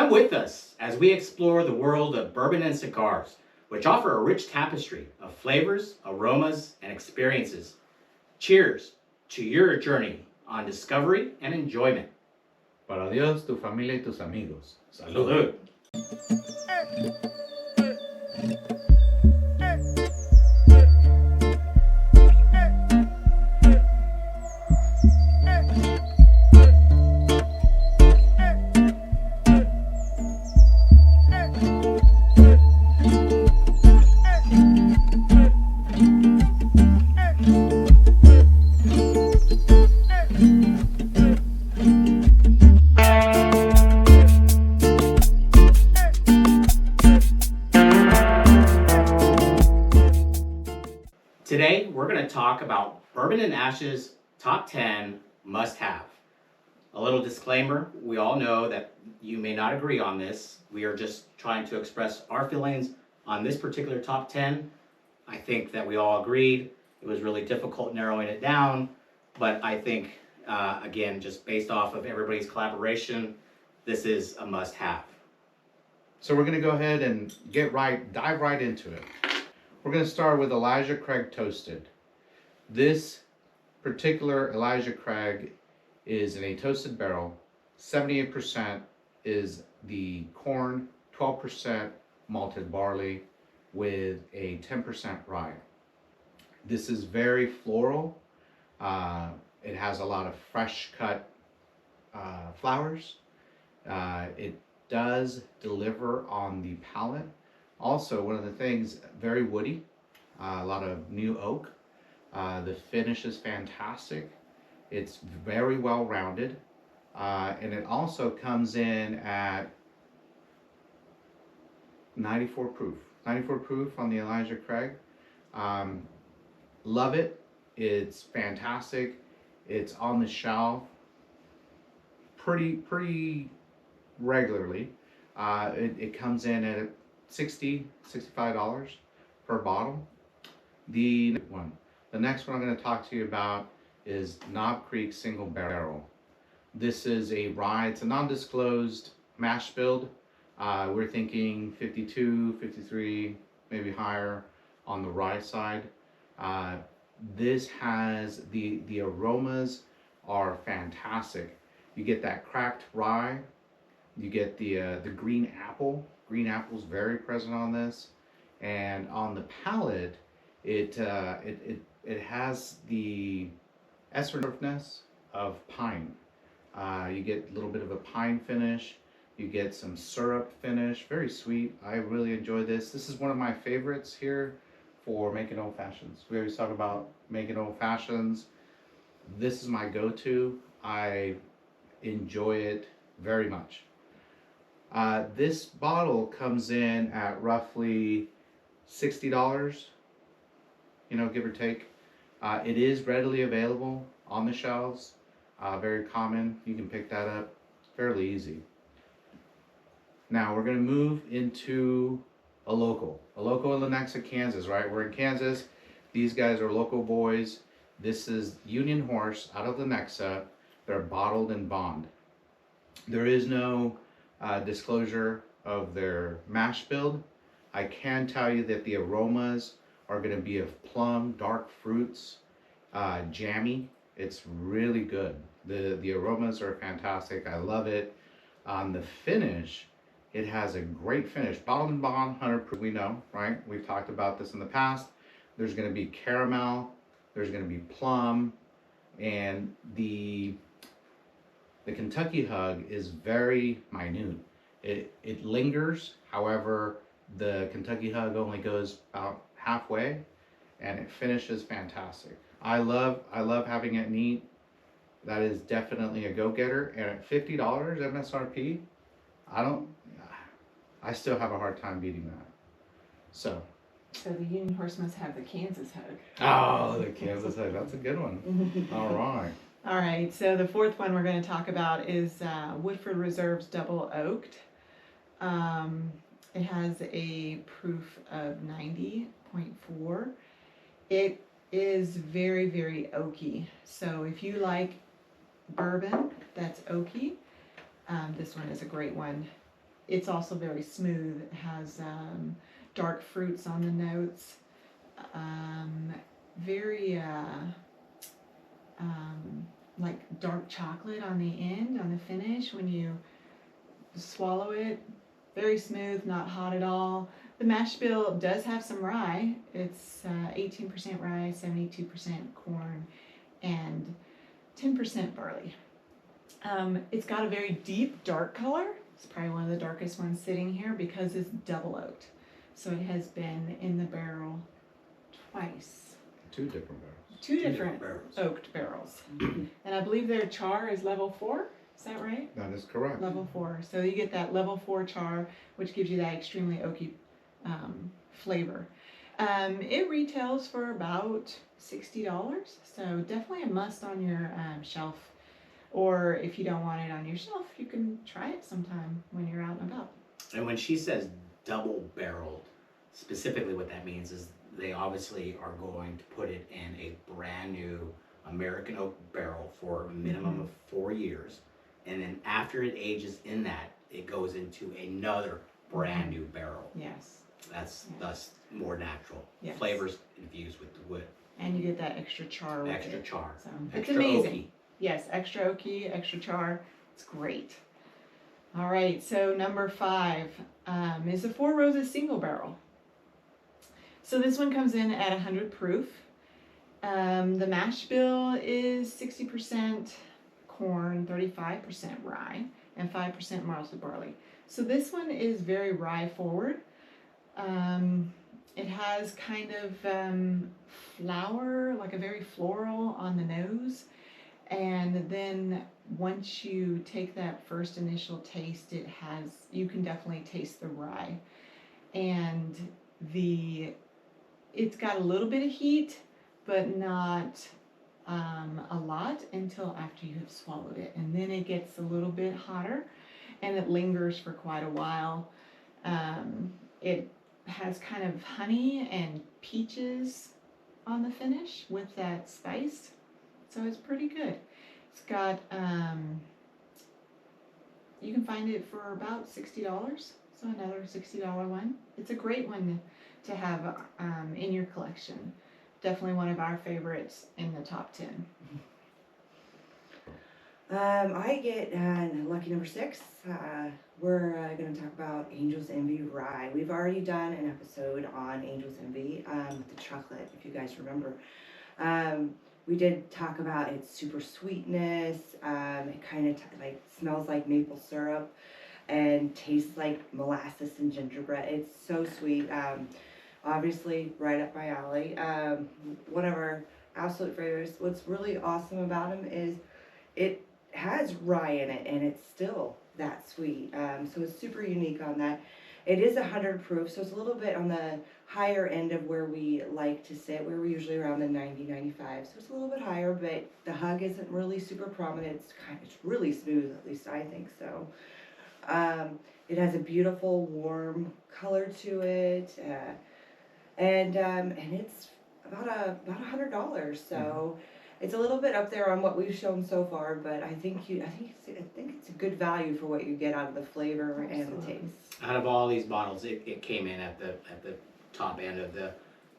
Come with us as we explore the world of bourbon and cigars, which offer a rich tapestry of flavors, aromas, and experiences. Cheers to your journey on discovery and enjoyment. Para Dios, tu familia y tus amigos. Salud. Today, we're going to talk about Bourbon and Ash's top 10 must-have. A little disclaimer, we all know that you may not agree on this. We are just trying to express our feelings on this particular top 10. I think that we all agreed. It was really difficult narrowing it down, but I think, again, just based off of everybody's collaboration, this is a must-have. So we're going to go ahead and dive right into it. We're going to start with Elijah Craig Toasted. This particular Elijah Craig is in a toasted barrel. 78% is the corn, 12% malted barley with a 10% rye. This is very floral. It has a lot of fresh cut flowers. It does deliver on the palate. Also, one of the things, very woody, a lot of new oak. The finish is fantastic. It's very well rounded. And it also comes in at 94 proof. 94 proof on the Elijah Craig. Love it. It's fantastic. It's on the shelf pretty regularly. It comes in at $65 per bottle. The next one I'm going to talk to you about is Knob Creek Single Barrel. This is a rye. It's a non-disclosed mash build. We're thinking 52, 53, maybe higher on the rye side. This has the aromas are fantastic. You get that cracked rye. You get the green apple. Green apple is very present on this, and on the palate, it has the assertiveness of pine. You get a little bit of a pine finish. You get some syrup finish. Very sweet. I really enjoy this. This is one of my favorites here for making old fashions. We always talk about making old fashions. This is my go-to. I enjoy it very much. This bottle comes in at roughly $60, give or take. It is readily available on the shelves, very common. You can pick that up fairly easy. Now we're going to move into a local in Lenexa, Kansas, right? We're in Kansas. These guys are local boys. This is Union Horse out of Lenexa. They're bottled in bond. There is no disclosure of their mash build. I can tell you that the aromas are going to be of plum, dark fruits, jammy. It's really good. The aromas are fantastic. I love it. On the finish, it has a great finish. Bottled and bond, 100 proof, we know, right? We've talked about this in the past. There's going to be caramel. There's going to be plum. And the Kentucky hug is very minute. It lingers. However, the Kentucky hug only goes about halfway, and it finishes fantastic. I love having it neat. That is definitely a go-getter. And at $50 MSRP, I still have a hard time beating that. So the Union Horse must have the Kansas hug. Oh, the Kansas hug. That's a good one. All right. All right, so the fourth one we're going to talk about is Woodford Reserve's Double Oaked. It has a proof of 90.4. It is very, very oaky. So if you like bourbon that's oaky, this one is a great one. it's also very smooth. It has dark fruits on the notes, very like dark chocolate on the end, on the finish when you swallow it. Very smooth, not hot at all. The mash bill does have some rye. It's 18% rye, 72% corn, and 10% barley. It's got a very deep dark color. It's probably one of the darkest ones sitting here because it's double oaked. So it has been in the barrel twice. Two different barrels. Two different barrels. oaked barrels. And I believe their char is level 4. Is that right? That is correct. Level 4. So you get that level 4 char, which gives you that extremely oaky flavor. It retails for about $60. So definitely a must on your shelf. Or if you don't want it on your shelf, you can try it sometime when you're out and about. And when she says double barreled, specifically what that means is they obviously are going to put it in a brand new American oak barrel for a minimum of 4 years. And then after it ages in that, it goes into another brand new barrel. Yes. That's thus more natural. Yes. Flavors infused with the wood. And you get that extra char with Extra it. char. So it's Extra amazing. oaky. Yes, extra oaky, extra char. It's great. All right, so number 5 is a Four Roses single barrel. So this one comes in at 100 proof. The mash bill is 60% corn, 35% rye, and 5% malted barley. So this one is very rye forward. It has kind of flower, like a very floral on the nose. And then once you take that first initial taste, you can definitely taste the rye. And it's got a little bit of heat, but not a lot until after you have swallowed it. And then it gets a little bit hotter and it lingers for quite a while. It has kind of honey and peaches on the finish with that spice. So it's pretty good. It's got, you can find it for about $60. So another $60 one. It's a great one to have in your collection. Definitely one of our favorites in the top 10. I get lucky number 6. We're going to talk about Angel's Envy Rye. We've already done an episode on Angel's Envy with the chocolate, if you guys remember. We did talk about its super sweetness. It kind of like smells like maple syrup and tastes like molasses and gingerbread. It's so sweet. Obviously, right up my alley. One of our absolute favorites. What's really awesome about them is it has rye in it, and it's still that sweet. So it's super unique on that. It is 100 proof, so it's a little bit on the higher end of where we like to sit. We're usually around the 90, 95, so it's a little bit higher, but the hug isn't really super prominent. It's really smooth, at least I think so. It has a beautiful warm color to it, and it's about $100. So it's a little bit up there on what we've shown so far, but I think it's a good value for what you get out of the flavor and the taste. Out of all these bottles, it came in at the top end of the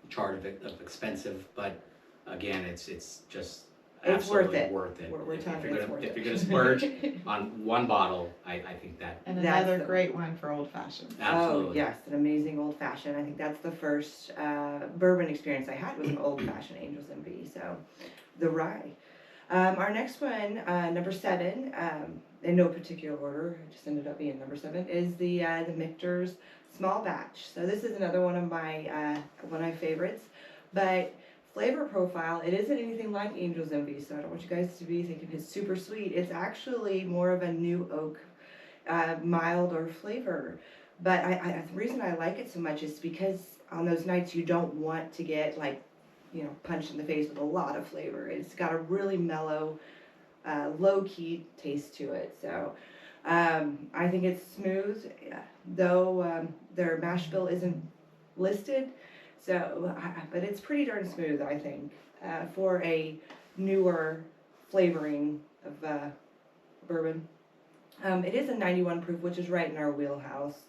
chart of expensive, but again, it's just absolutely worth it. We're If telling you're you gonna it's if you're worth gonna splurge on one bottle, I think that And That's another the- great one for old fashioned. absolutely. Oh yes, an amazing old fashioned. I think that's the first bourbon experience I had was an old fashioned Angel's Envy. So, the rye. Our next one, number 7, in no particular order, it just ended up being number 7, is the Michter's Small Batch. So this is another one of my favorites, but flavor profile, it isn't anything like Angel's Envy. So I don't want you guys to be thinking it's super sweet. It's actually more of a new oak, milder flavor. But the reason I like it so much is because on those nights you don't want to get punched in the face with a lot of flavor. It's got a really mellow, low-key taste to it. So I think it's smooth, though their mash bill isn't listed. So, but it's pretty darn smooth, I think, for a newer flavoring of bourbon. It is a 91 proof, which is right in our wheelhouse.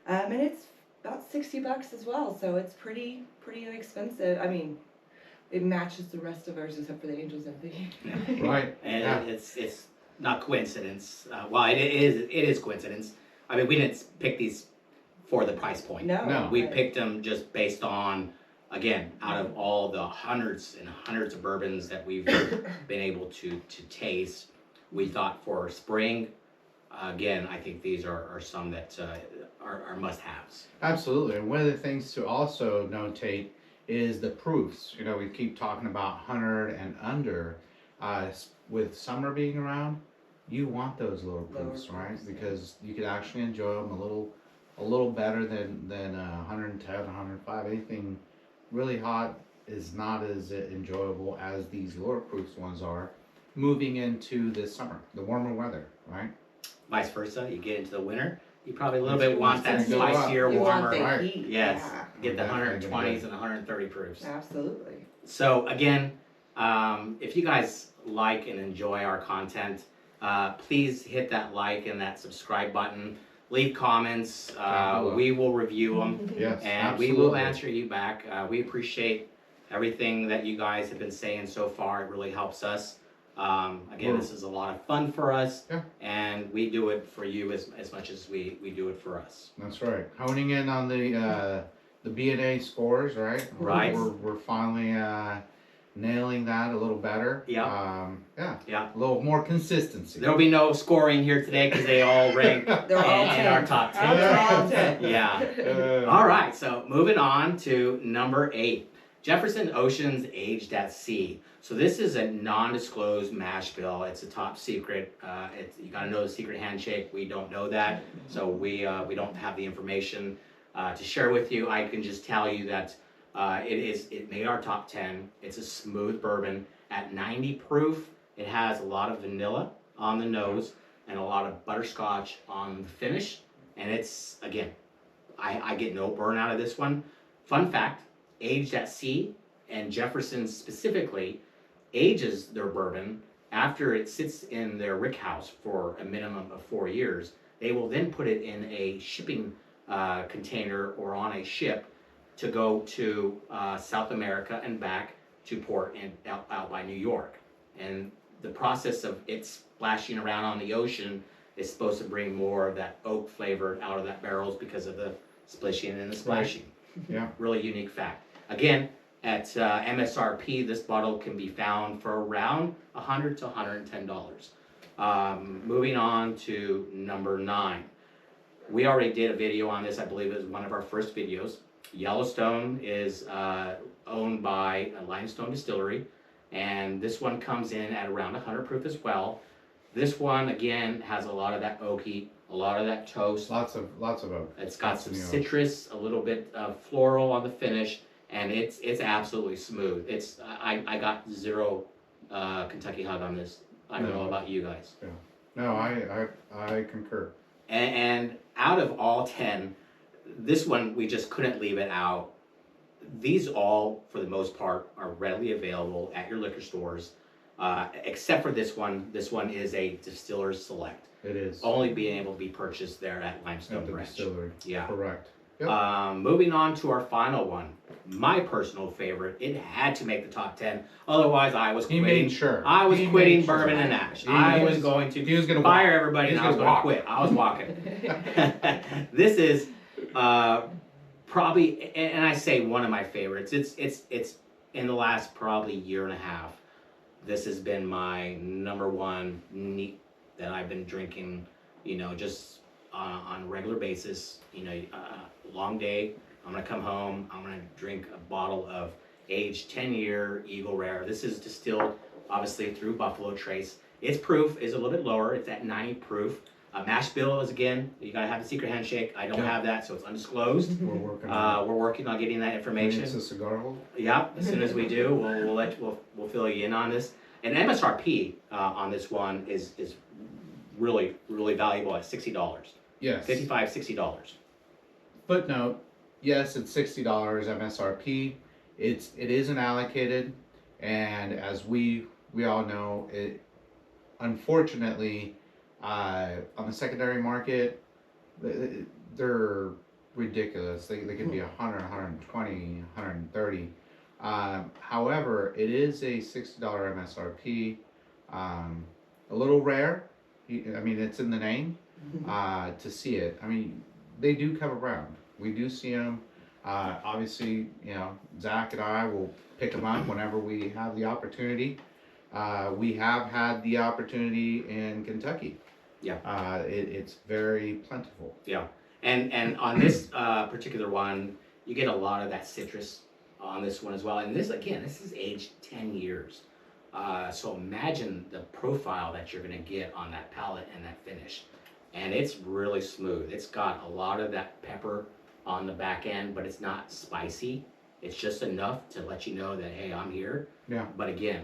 And it's about $60 as well, so it's pretty inexpensive. I mean, it matches the rest of ours except for the Angels Envy. Right. And Yeah. it's not coincidence. Well, it is coincidence. I mean, we didn't pick these for the price point. No. We picked them just based on, again, out of all the hundreds and hundreds of bourbons that we've been able to taste, we thought for spring, again, I think these are some that are must-haves. Absolutely. And one of the things to also notate is the proofs. You know, we keep talking about 100 and under. With summer being around, you want those lower proofs, Lower right? proofs, yeah. Because you could actually enjoy them a little better than 110, 105. Anything really hot is not as enjoyable as these lower proofs ones are. Moving into the summer, the warmer weather, right? Vice versa, you get into the winter, you probably a little It's bit want that gonna go up. spicier, You want warmer. the right. heat, Yes, yeah. get the Definitely gonna 120s be. and 130 proofs. Absolutely. So again, if you guys like and enjoy our content, please hit that like and that subscribe button. Leave comments. Down below. We will review them Yes, and absolutely. we will answer you back. We appreciate everything that you guys have been saying so far. It really helps us. Again, this is a lot of fun for us, Yeah. and we do it for you as much as we do it for us. That's right. Honing in on the BNA scores, right? Right. We're finally nailing that a little better. Yeah. Yeah. Yeah. A little more consistency. There'll be no scoring here today because they all rank They're all in 10. our top 10. They're all 10. Yeah. All right, so moving on to number 8, Jefferson Oceans Aged at Sea. So this is a non-disclosed mash bill. It's a top secret. You gotta know the secret handshake. We don't know that, so we don't have the information to share with you. I can just tell you that it made our top 10. It's a smooth bourbon at 90 proof. It has a lot of vanilla on the nose and a lot of butterscotch on the finish. And it's, again, I get no burn out of this one. Fun fact, Aged at Sea, and Jefferson specifically, ages their bourbon after it sits in their rick house for a minimum of 4 years. They will then put it in a shipping container or on a ship to go to South America and back to port and out by New York. And the process of it splashing around on the ocean is supposed to bring more of that oak flavor out of that barrels because of the splishing and the splashing. Yeah. Really unique fact. Again, at MSRP, this bottle can be found for around $100 to $110. Moving on to number 9. We already did a video on this. I believe it was one of our first videos. Yellowstone is owned by a limestone distillery, and this one comes in at around 100 proof as well. This one, again, has a lot of that oaky, a lot of that toast. Lots of oak. It's got Lots some of the oak. citrus, a little bit of floral on the finish, and it's absolutely smooth. I got 0 Kentucky Hug on this. I don't know about you guys. No, I concur. And out of all 10, this one we just couldn't leave it out. These all, for the most part, are readily available at your liquor stores, except for this one. This one is a distiller's select, It is. only being able to be purchased there at At Limestone the Ranch. distillery. Yeah. Correct. Yep. Moving on to our final one, my personal favorite. It had to make the top 10. Otherwise, I was He quitting. made sure. I was He quitting made sure. Bourbon and Ash. He I was was- going to he was gonna fire walk. everybody, He and was I was gonna going to walk. quit. I was walking. This is probably, and I say one of my favorites. It's in the last probably year and a half. This has been my number one neat that I've been drinking. You know, just on a regular basis. You know, long day. I'm gonna come home. I'm gonna drink a bottle of aged 10-year Eagle Rare. This is distilled, obviously, through Buffalo Trace. Its proof is a little bit lower. It's at 90 proof. Mash bill is, again, you gotta have the secret handshake. I don't Yeah. have that, so it's undisclosed. We're working on We're working on getting that it. information. It's a cigar hole. Yep, as soon as we do, we'll fill you in on this. And MSRP on this one is really valuable at $60. Yes. $55, $60. Footnote, yes, it's $60 MSRP. It isn't allocated, and as we all know, it unfortunately On the secondary market, they're ridiculous. They could be 100, 120, 130. However, it is a $60 MSRP. A little rare. I mean, it's in the name to see it. I mean, they do come around. We do see them. Obviously, you know, Zach and I will pick them up whenever we have the opportunity. We have had the opportunity in Kentucky. Yeah. It's very plentiful. Yeah, and on this particular one, you get a lot of that citrus on this one as well. And this, again, this is aged 10 years. So imagine the profile that you're gonna get on that palate and that finish. And it's really smooth. It's got a lot of that pepper on the back end, but it's not spicy. It's just enough to let you know that, hey, I'm here. Yeah. But again,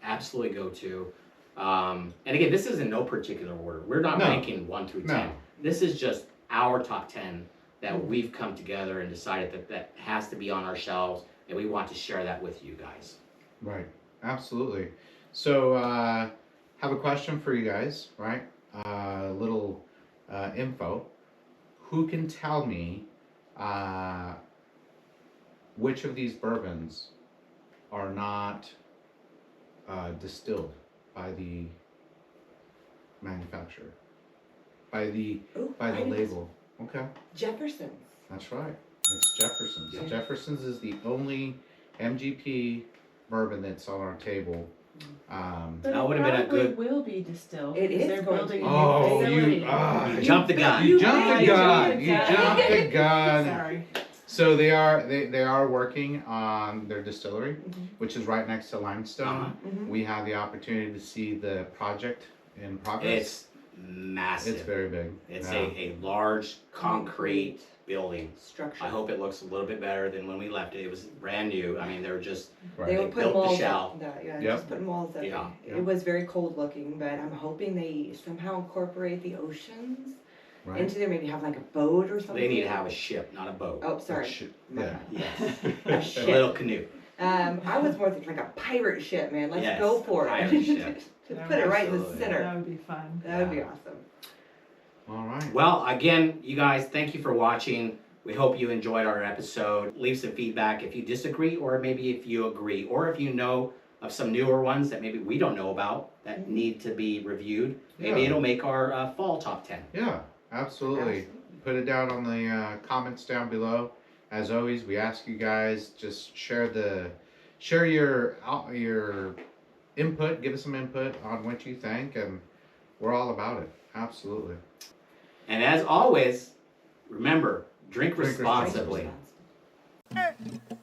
absolutely go to. And again, this is in no particular order. We're not No. ranking 1 through 10. No. This is just our top 10 that we've come together and decided that has to be on our shelves, and we want to share that with you guys. Right. Absolutely. So, have a question for you guys, right? Little info. Who can tell me which of these bourbons are not distilled by the manufacturer, by the Ooh, by the I know. label? Okay, Jefferson's. that's right. It's Jefferson's. Yeah. Jefferson's is the only MGP bourbon that's on our table. But That it would've been a probably good- will be distilled. It because is they're going building to. a new Oh, facility. You jumped the gun. You jumped the You gun. jumped You the gun. jumped the gun. Sorry. So they are working on their distillery, which is right next to Limestone. Uh-huh. We have the opportunity to see the project in progress. It's massive. It's very big. It's Yeah. a large concrete building. Structure. I hope it looks a little bit better than when we left it. It was brand new. I mean, they were just, Right. They were They putting built the walls shell. up. Yeah, Yep. just putting walls up. Yeah. It was very cold looking, but I'm hoping they somehow incorporate the oceans Right. into there. Maybe have like a boat or something. they need to have a ship, not a boat. Oh, sorry. My Yeah. bad. Yes. A A ship. little canoe. I was more thinking like a pirate ship, man. Let's Yes, go a for it. pirate ship. Just put it right in the Absolutely. center. That would be fun. That would be awesome. All right. Well, again, you guys, thank you for watching. We hope you enjoyed our episode. Leave some feedback if you disagree, or maybe if you agree, or if you know of some newer ones that maybe we don't know about that need to be reviewed. Maybe Yeah. it'll make our fall top 10. Yeah, absolutely. Put it down on the comments down below. As always, we ask you guys just share your input. Give us some input on what you think, and we're all about it. Absolutely. And as always, remember, drink Drink responsibly. Responsibly.